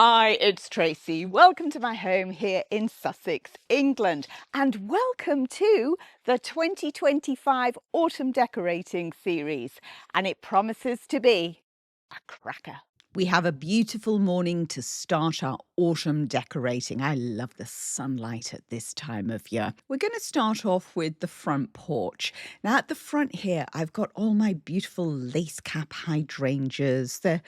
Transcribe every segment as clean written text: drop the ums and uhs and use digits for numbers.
Hi, it's Tracy. Welcome to my home here in Sussex, England, and welcome to the 2025 Autumn Decorating Series, and it promises to be a cracker. We have a beautiful morning to start our autumn decorating. I love the sunlight at this time of year. We're going to start off with the front porch. Now at the front here, I've got all my beautiful lace cap hydrangeas. They're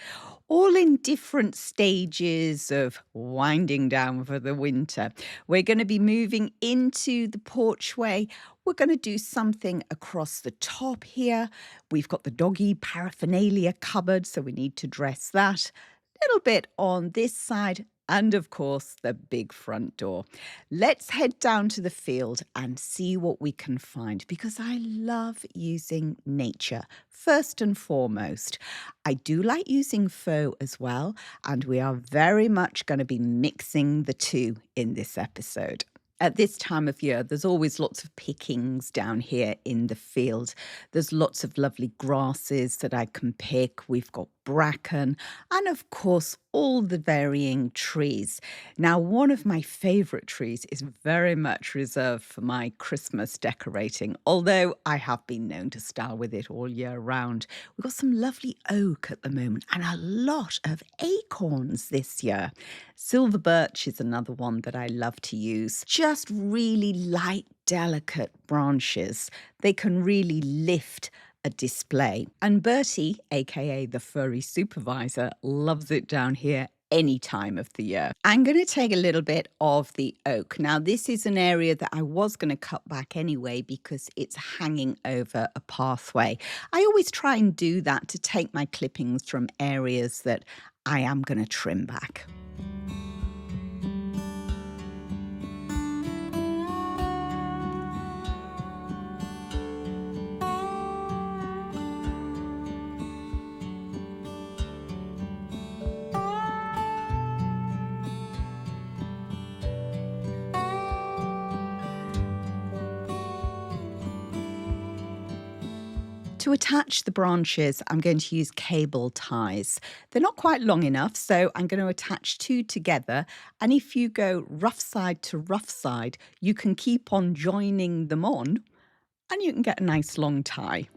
all in different stages of winding down for the winter. We're going to be moving into the porchway. We're going to do something across the top here. We've got the doggy paraphernalia cupboard, so we need to dress that. A little bit on this side, and of course, the big front door. Let's head down to the field and see what we can find, because I love using nature first and foremost. I do like using faux as well, and we are very much going to be mixing the two in this episode. At this time of year, there's always lots of pickings down here in the field. There's lots of lovely grasses that I can pick. We've got bracken and, of course, all the varying trees. Now, one of my favourite trees is very much reserved for my Christmas decorating, although I have been known to style with it all year round. We've got some lovely oak at the moment and a lot of acorns this year. Silver birch is another one that I love to use. Just really light, delicate branches. They can really lift a display. And Bertie, aka the furry supervisor, loves it down here any time of the year. I'm going to take a little bit of the oak. Now, this is an area that I was going to cut back anyway because it's hanging over a pathway. I always try and do that to take my clippings from areas that I am going to trim back. To attach the branches, I'm going to use cable ties. They're not quite long enough, so I'm going to attach two together. And if you go rough side to rough side, you can keep on joining them on and you can get a nice long tie.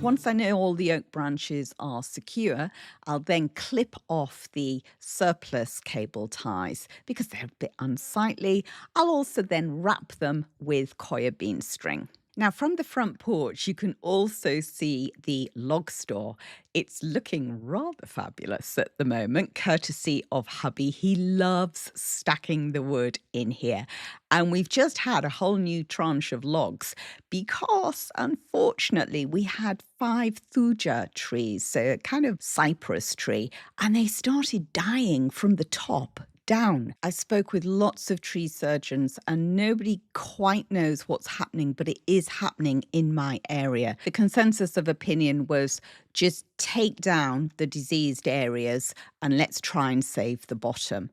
Once I know all the oak branches are secure, I'll then clip off the surplus cable ties because they're a bit unsightly. I'll also then wrap them with coir bean string. Now, from the front porch, you can also see the log store. It's looking rather fabulous at the moment, courtesy of hubby. He loves stacking the wood in here. And we've just had a whole new tranche of logs because, unfortunately, we had 5 thuja trees, so a kind of cypress tree, and they started dying from the top down. I spoke with lots of tree surgeons and nobody quite knows what's happening, but it is happening in my area. The consensus of opinion was just take down the diseased areas and let's try and save the bottom.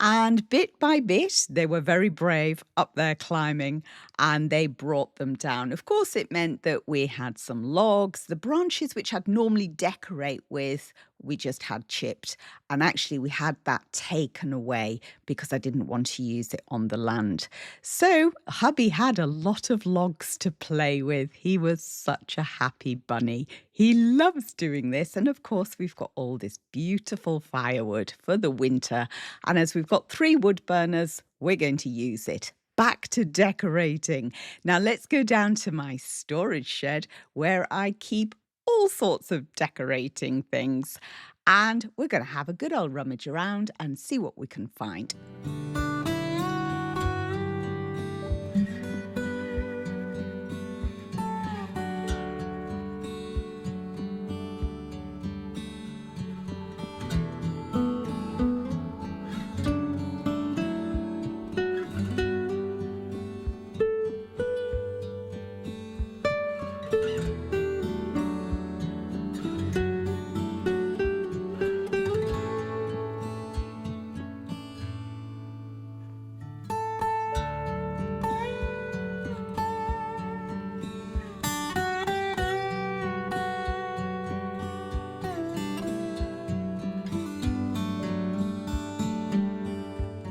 And bit by bit, they were very brave up there climbing and they brought them down. Of course, it meant that we had some logs. The branches which I'd normally decorate with, we just had chipped. And actually, we had that taken away because I didn't want to use it on the land. So hubby had a lot of logs to play with. He was such a happy bunny. He loves doing this. And of course, we've got all this beautiful firewood for the winter. And as we've got 3 wood burners, we're going to use it. Back to decorating. Now let's go down to my storage shed where I keep all sorts of decorating things. And we're going to have a good old rummage around and see what we can find.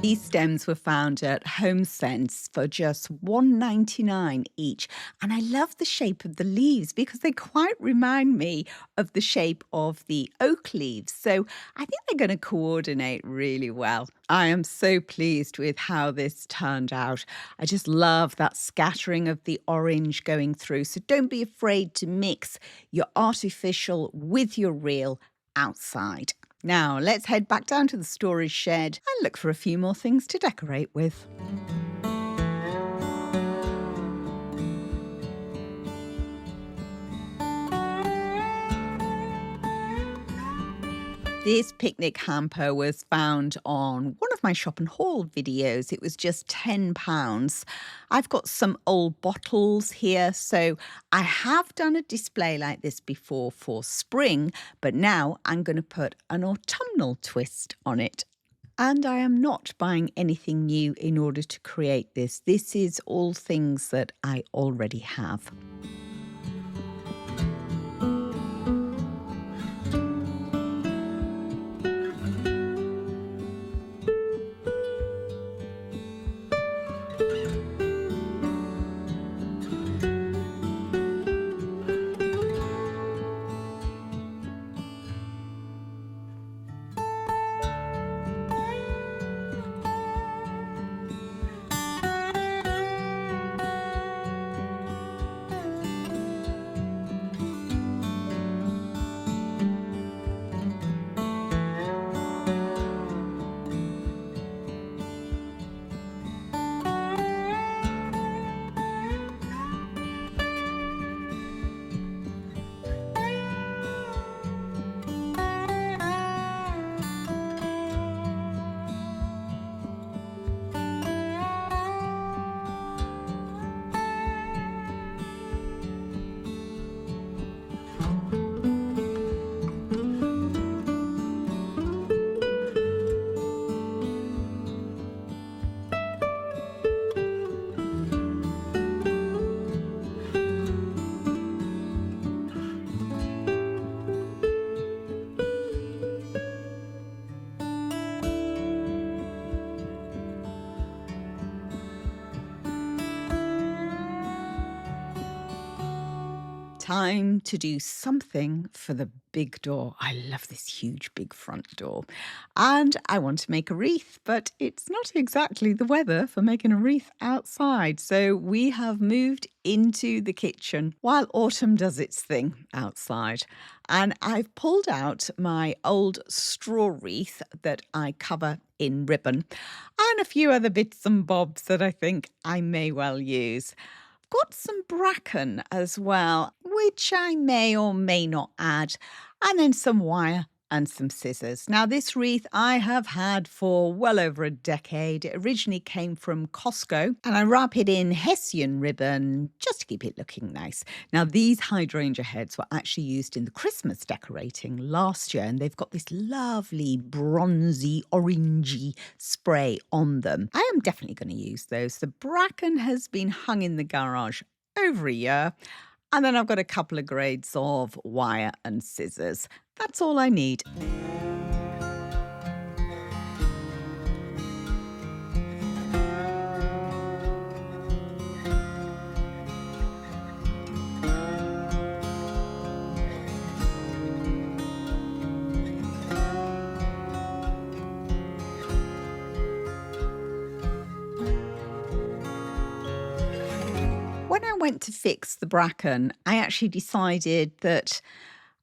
These stems were found at HomeSense for just $1.99 each. And I love the shape of the leaves because they quite remind me of the shape of the oak leaves. So I think they're going to coordinate really well. I am so pleased with how this turned out. I just love that scattering of the orange going through. So don't be afraid to mix your artificial with your real outside. Now, let's head back down to the storage shed and look for a few more things to decorate with. This picnic hamper was found on one of my shop and haul videos. It was just £10. I've got some old bottles here, so I have done a display like this before for spring, but now I'm going to put an autumnal twist on it. And I am not buying anything new in order to create this. This is all things that I already have. Time to do something for the big door. I love this huge big front door. And I want to make a wreath, but it's not exactly the weather for making a wreath outside. So we have moved into the kitchen while autumn does its thing outside. And I've pulled out my old straw wreath that I cover in ribbon and a few other bits and bobs that I think I may well use. Got some bracken as well, which I may or may not add, and then some wire and some scissors. Now, this wreath I have had for well over a decade. It originally came from Costco, and I wrap it in Hessian ribbon just to keep it looking nice. Now, these hydrangea heads were actually used in the Christmas decorating last year, and they've got this lovely bronzy, orangey spray on them. I am definitely going to use those. The bracken has been hung in the garage over a year. And then I've got a couple of grades of wire and scissors. That's all I need. When I went to fix the bracken, I actually decided that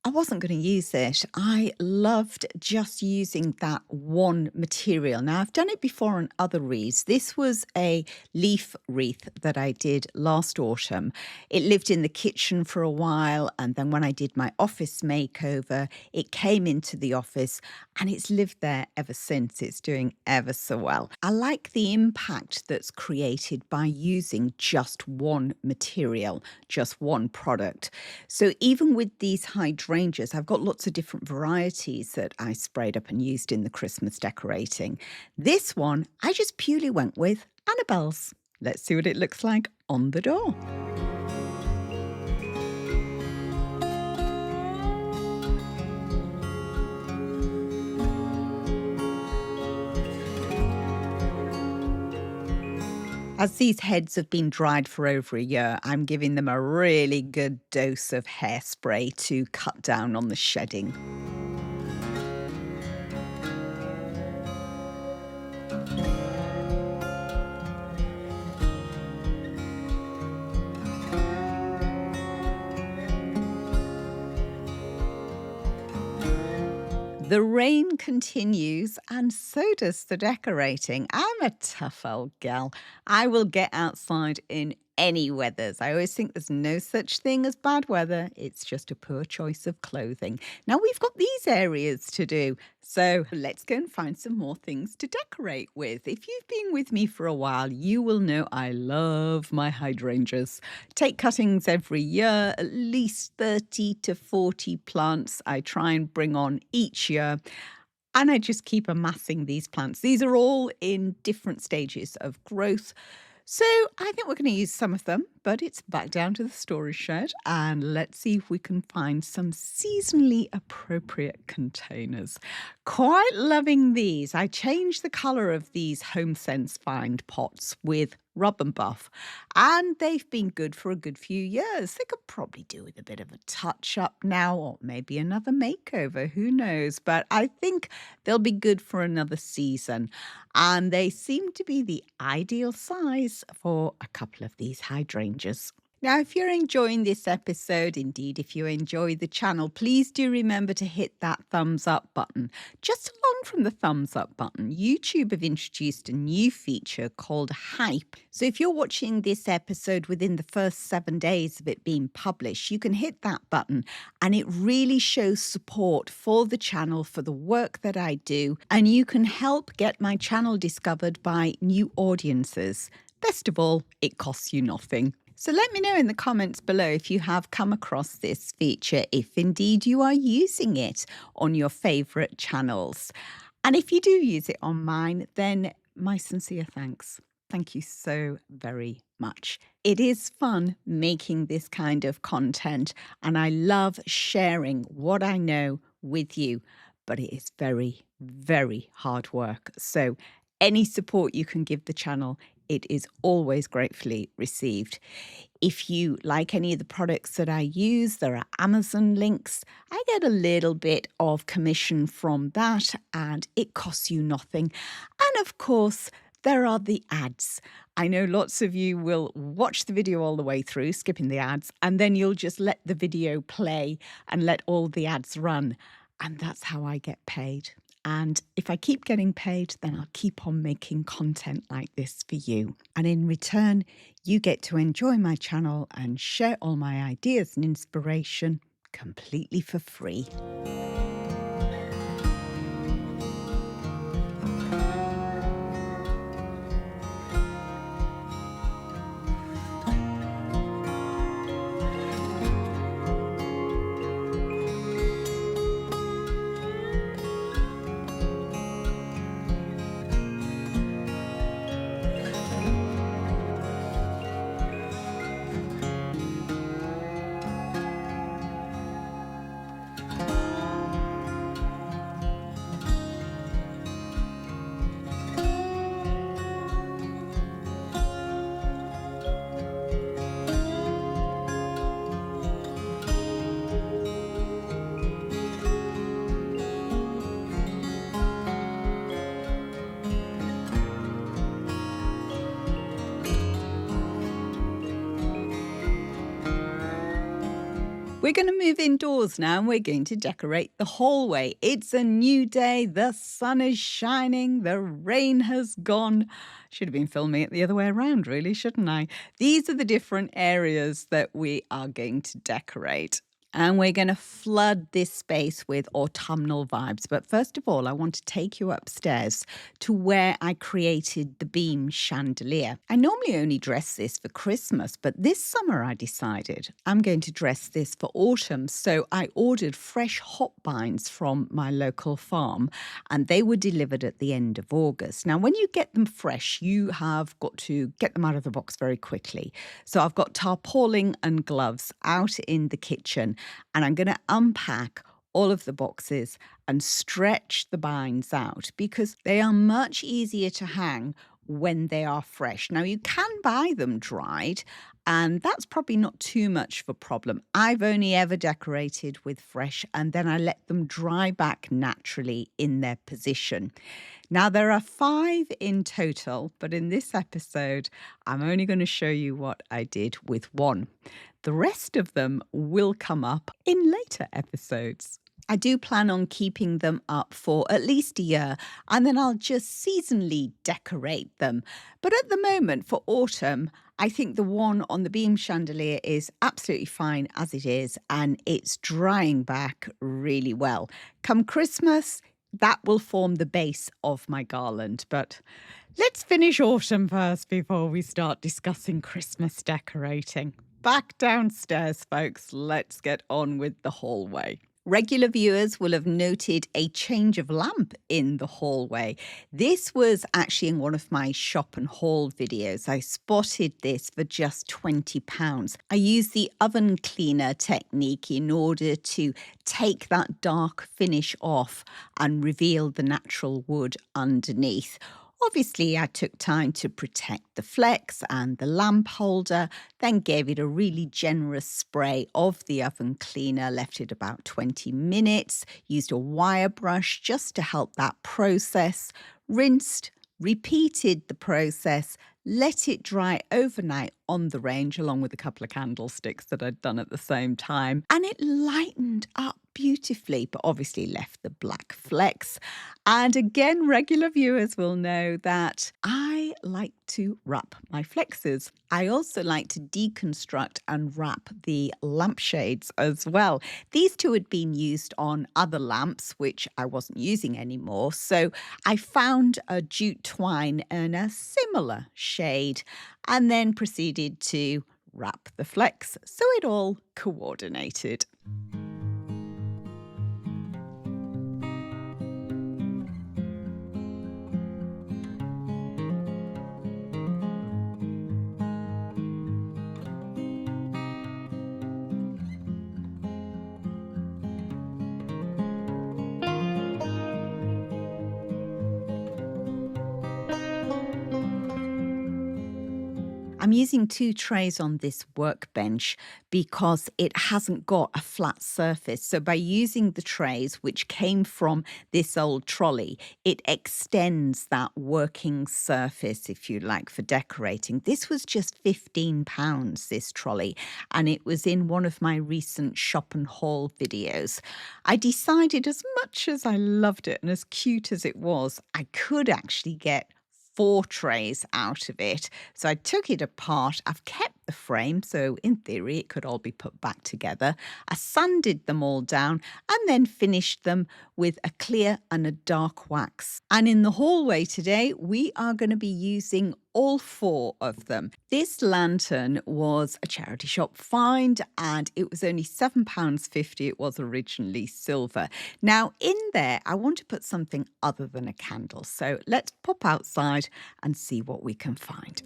I wasn't going to use it. I loved just using that one material. Now, I've done it before on other wreaths. This was a leaf wreath that I did last autumn. It lived in the kitchen for a while, and then when I did my office makeover, it came into the office, and it's lived there ever since. It's doing ever so well. I like the impact that's created by using just one material, just one product. So even with these hydrangeas, I've got lots of different varieties that I sprayed up and used in the Christmas decorating. This one, I just purely went with Annabelle's. Let's see what it looks like on the door. As these heads have been dried for over a year, I'm giving them a really good dose of hairspray to cut down on the shedding. The rain continues, and so does the decorating. I'm a tough old gal. I will get outside in any weathers. I always think there's no such thing as bad weather. It's just a poor choice of clothing. Now we've got these areas to do, so let's go and find some more things to decorate with. If you've been with me for a while, you will know I love my hydrangeas. Take cuttings every year, at least 30 to 40 plants I try and bring on each year. And I just keep amassing these plants. These are all in different stages of growth. So I think we're going to use some of them, but it's back down to the storage shed, and let's see if we can find some seasonally appropriate containers. Quite loving these. I changed the colour of these HomeSense Find pots with Rub and Buff, and they've been good for a good few years. They could probably do with a bit of a touch-up now, or maybe another makeover, who knows? But I think they'll be good for another season, and they seem to be the ideal size for a couple of these hydrangeas. Now, if you're enjoying this episode, indeed, if you enjoy the channel, please do remember to hit that thumbs up button. Just along from the thumbs up button, YouTube have introduced a new feature called Hype. So if you're watching this episode within the first 7 days of it being published, you can hit that button, and it really shows support for the channel, for the work that I do, and you can help get my channel discovered by new audiences. Best of all, it costs you nothing. So let me know in the comments below if you have come across this feature, if indeed you are using it on your favourite channels. And if you do use it on mine, then my sincere thanks. Thank you so very much. It is fun making this kind of content, and I love sharing what I know with you, but it is very, very hard work. So any support you can give the channel, it is always gratefully received. If you like any of the products that I use, there are Amazon links. I get a little bit of commission from that, and it costs you nothing. And of course, there are the ads. I know lots of you will watch the video all the way through, skipping the ads, and then you'll just let the video play and let all the ads run. And that's how I get paid. And if I keep getting paid, then I'll keep on making content like this for you. And in return, you get to enjoy my channel and share all my ideas and inspiration completely for free. We're going to move indoors now, and we're going to decorate the hallway. It's a new day. The sun is shining. The rain has gone. Should have been filming it the other way around, really, shouldn't I? These are the different areas that we are going to decorate. And we're going to flood this space with autumnal vibes. But first of all, I want to take you upstairs to where I created the beam chandelier. I normally only dress this for Christmas, but this summer I decided I'm going to dress this for autumn. So I ordered fresh hop binds from my local farm, and they were delivered at the end of August. Now, when you get them fresh, you have got to get them out of the box very quickly. So I've got tarpaulin and gloves out in the kitchen, and I'm going to unpack all of the boxes and stretch the binds out because they are much easier to hang when they are fresh. Now, you can buy them dried, and that's probably not too much of a problem. I've only ever decorated with fresh, and then I let them dry back naturally in their position. Now, there are 5 in total, but in this episode, I'm only going to show you what I did with 1. The rest of them will come up in later episodes. I do plan on keeping them up for at least a year, and then I'll just seasonally decorate them. But at the moment, for autumn, I think the one on the beam chandelier is absolutely fine as it is, and it's drying back really well. Come Christmas, that will form the base of my garland. But let's finish autumn first before we start discussing Christmas decorating. Back downstairs, folks. Let's get on with the hallway. Regular viewers will have noted a change of lamp in the hallway. This was actually in one of my shop and haul videos. I spotted this for just £20. I used the oven cleaner technique in order to take that dark finish off and reveal the natural wood underneath. Obviously, I took time to protect the flex and the lamp holder, then gave it a really generous spray of the oven cleaner, left it about 20 minutes, used a wire brush just to help that process, rinsed, repeated the process, let it dry overnight on the range along with a couple of candlesticks that I'd done at the same time, and it lightened up beautifully, but obviously left the black flecks. And again, regular viewers will know that I like to wrap my flexes. I also like to deconstruct and wrap the lampshades as well. These two had been used on other lamps, which I wasn't using anymore. So I found a jute twine in a similar shade and then proceeded to wrap the flex so it all coordinated. I'm using 2 trays on this workbench because it hasn't got a flat surface. So by using the trays, which came from this old trolley, it extends that working surface, if you like, for decorating. This was just £15, this trolley, and it was in one of my recent shop and haul videos. I decided, as much as I loved it and as cute as it was, I could actually get 4 trays out of it. So I took it apart. I've kept the frame, so in theory it could all be put back together. I sanded them all down and then finished them with a clear and a dark wax. And in the hallway today, we are going to be using all 4 of them. This lantern was a charity shop find and it was only £7.50. It was originally silver. Now in there, I want to put something other than a candle. So let's pop outside and see what we can find.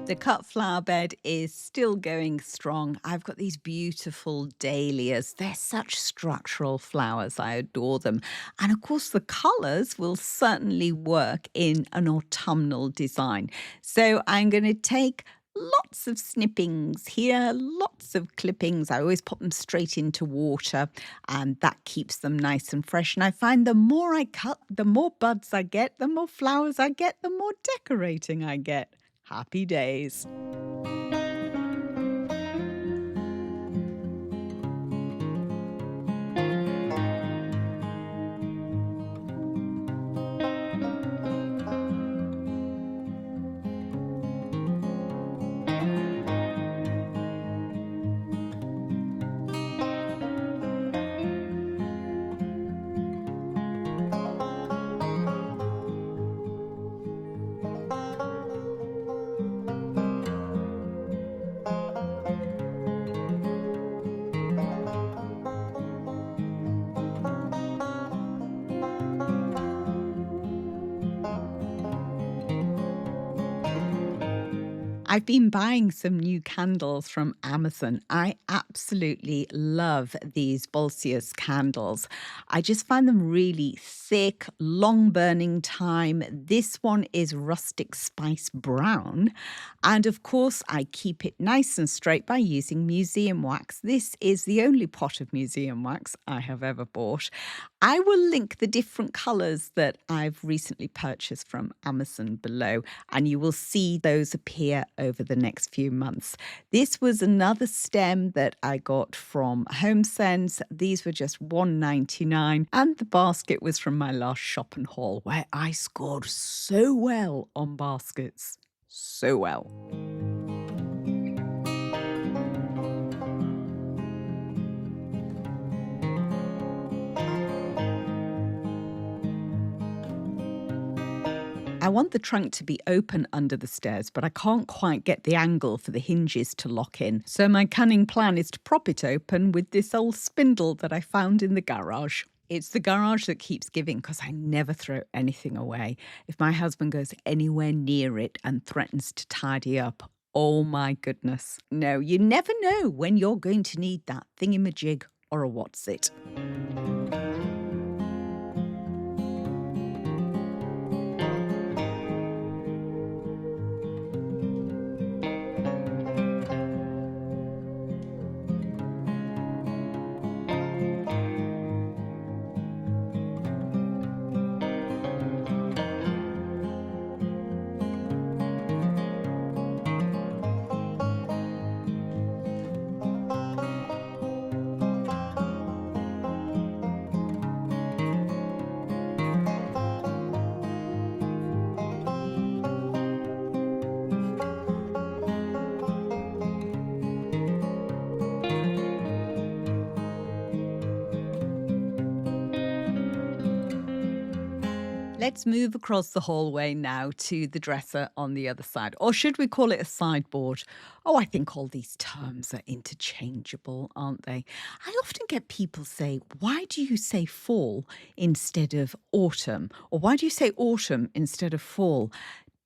The cut flower bed is still going strong. I've got these beautiful dahlias. They're such structural flowers. I adore them. And of course, the colours will certainly work in an autumnal design. So I'm going to take lots of snippings here, lots of clippings. I always put them straight into water and that keeps them nice and fresh. And I find the more I cut, the more buds I get, the more flowers I get, the more decorating I get. Happy days. I've been buying some new candles from Amazon. I absolutely love these Bolsius candles. I just find them really thick, long burning time. This one is Rustic Spice Brown. And of course, I keep it nice and straight by using museum wax. This is the only pot of museum wax I have ever bought. I will link the different colours that I've recently purchased from Amazon below, and you will see those appear over the next few months. This was another stem that I got from HomeSense. These were just $1.99, and the basket was from my last shop and haul, where I scored so well on baskets. So well. I want the trunk to be open under the stairs, but I can't quite get the angle for the hinges to lock in. So my cunning plan is to prop it open with this old spindle that I found in the garage. It's the garage that keeps giving because I never throw anything away. If my husband goes anywhere near it and threatens to tidy up, oh my goodness. No, you never know when you're going to need that thingamajig or a what's it. Let's move across the hallway now to the dresser on the other side. Or should we call it a sideboard? Oh, I think all these terms are interchangeable, aren't they? I often get people say, why do you say fall instead of autumn? Or why do you say autumn instead of fall?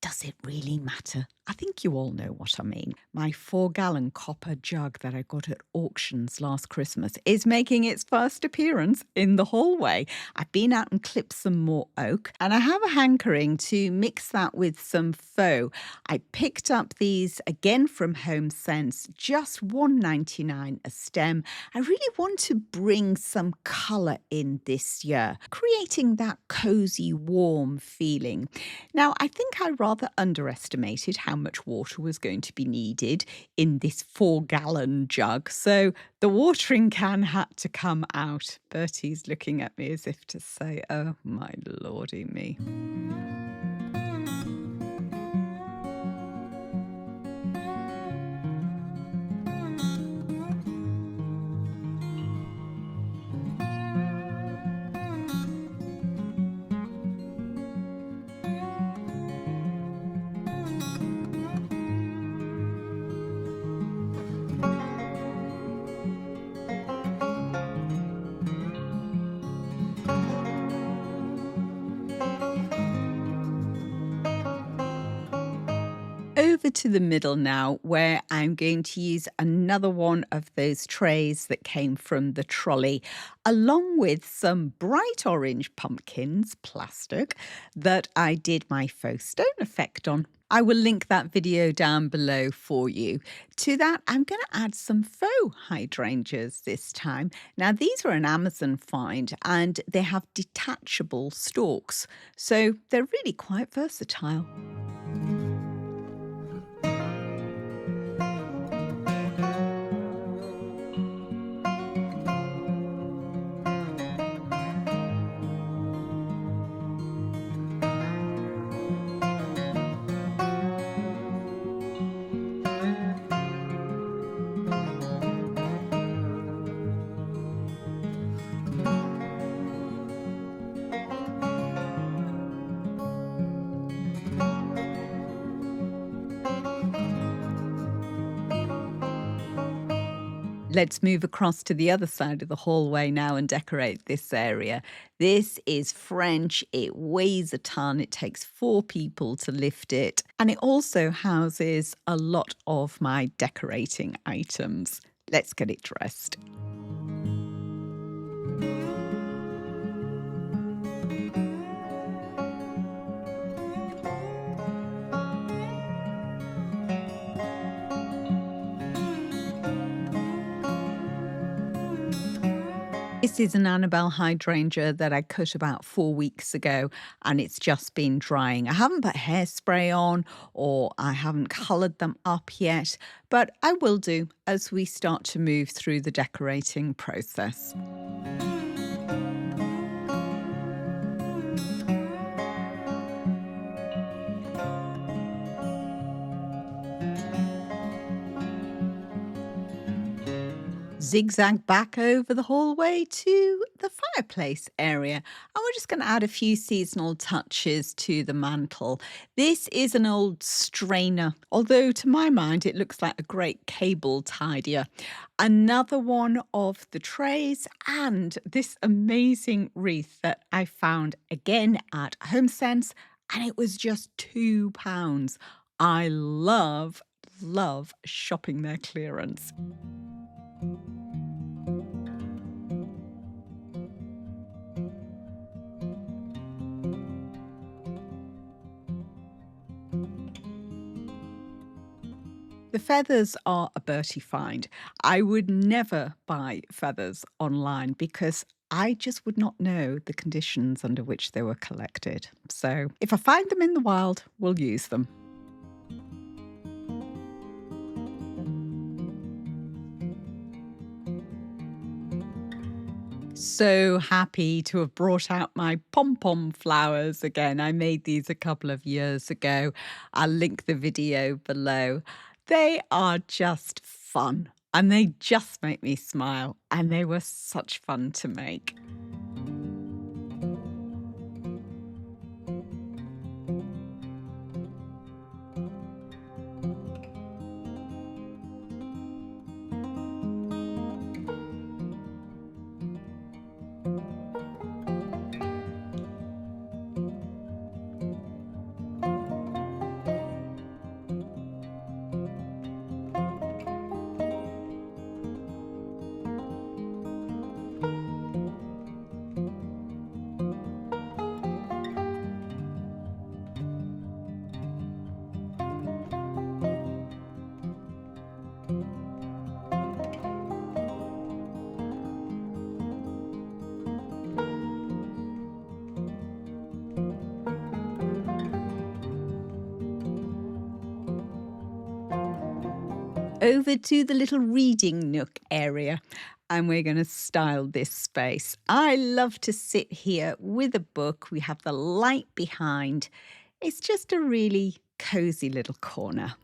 Does it really matter? I think you all know what I mean. My 4-gallon copper jug that I got at auctions last Christmas is making its first appearance in the hallway. I've been out and clipped some more oak, and I have a hankering to mix that with some faux. I picked up these again from HomeSense, just $1.99 a stem. I really want to bring some colour in this year, creating that cosy, warm feeling. Now, I think I rather underestimated how much water was going to be needed in this 4-gallon jug. So the watering can had to come out. Bertie's looking at me as if to say, oh my lordy me. Over to the middle now, where I'm going to use another one of those trays that came from the trolley, along with some bright orange pumpkins, plastic, that I did my faux stone effect on. I will link that video down below for you. To that, I'm going to add some faux hydrangeas this time. Now, these were an Amazon find, and they have detachable stalks, so they're really quite versatile. Let's move across to the other side of the hallway now and decorate this area. This is French. It weighs a ton. It takes 4 people to lift it. And it also houses a lot of my decorating items. Let's get it dressed. This is an Annabelle hydrangea that I cut about 4 weeks ago, and it's just been drying. I haven't put hairspray on or I haven't coloured them up yet, but I will do as we start to move through the decorating process. Zigzag back over the hallway to the fireplace area, and we're just going to add a few seasonal touches to the mantle. This is an old strainer, although to my mind it looks like a great cable tidier. Another one of the trays, and this amazing wreath that I found again at HomeSense, and it was just £2. I love shopping their clearance. The feathers are a Bertie find. I would never buy feathers online because I just would not know the conditions under which they were collected. So if I find them in the wild, we'll use them. So happy to have brought out my pom-pom flowers again. I made these a couple of years ago. I'll link the video below. They are just fun and they just make me smile, and they were such fun to make. Over to the little reading nook area, and we're going to style this space. I love to sit here with a book. We have the light behind. It's just a really cozy little corner.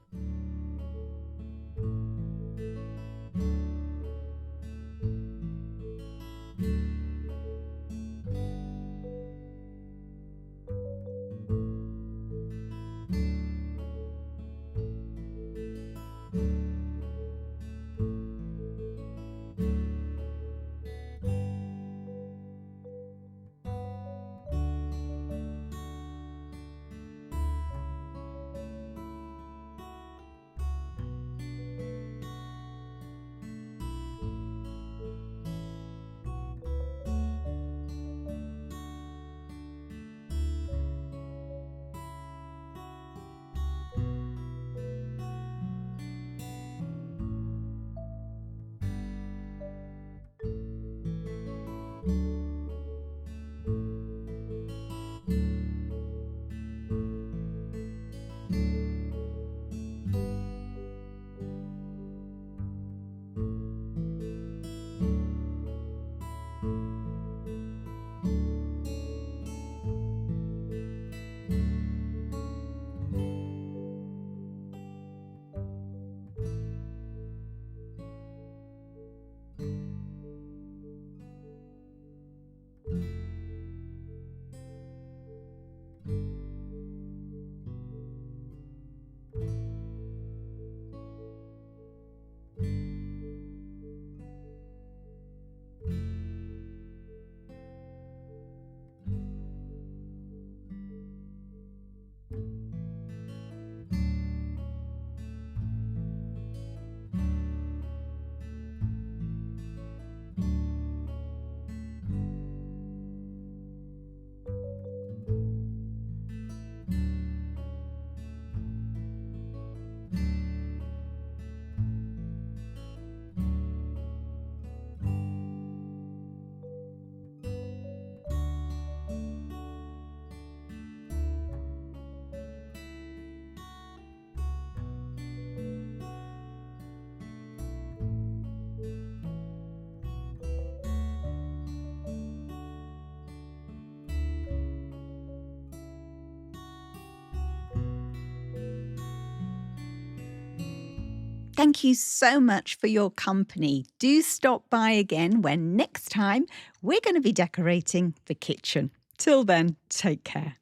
Thank you so much for your company. Do stop by again when next time we're going to be decorating the kitchen. Till then, take care.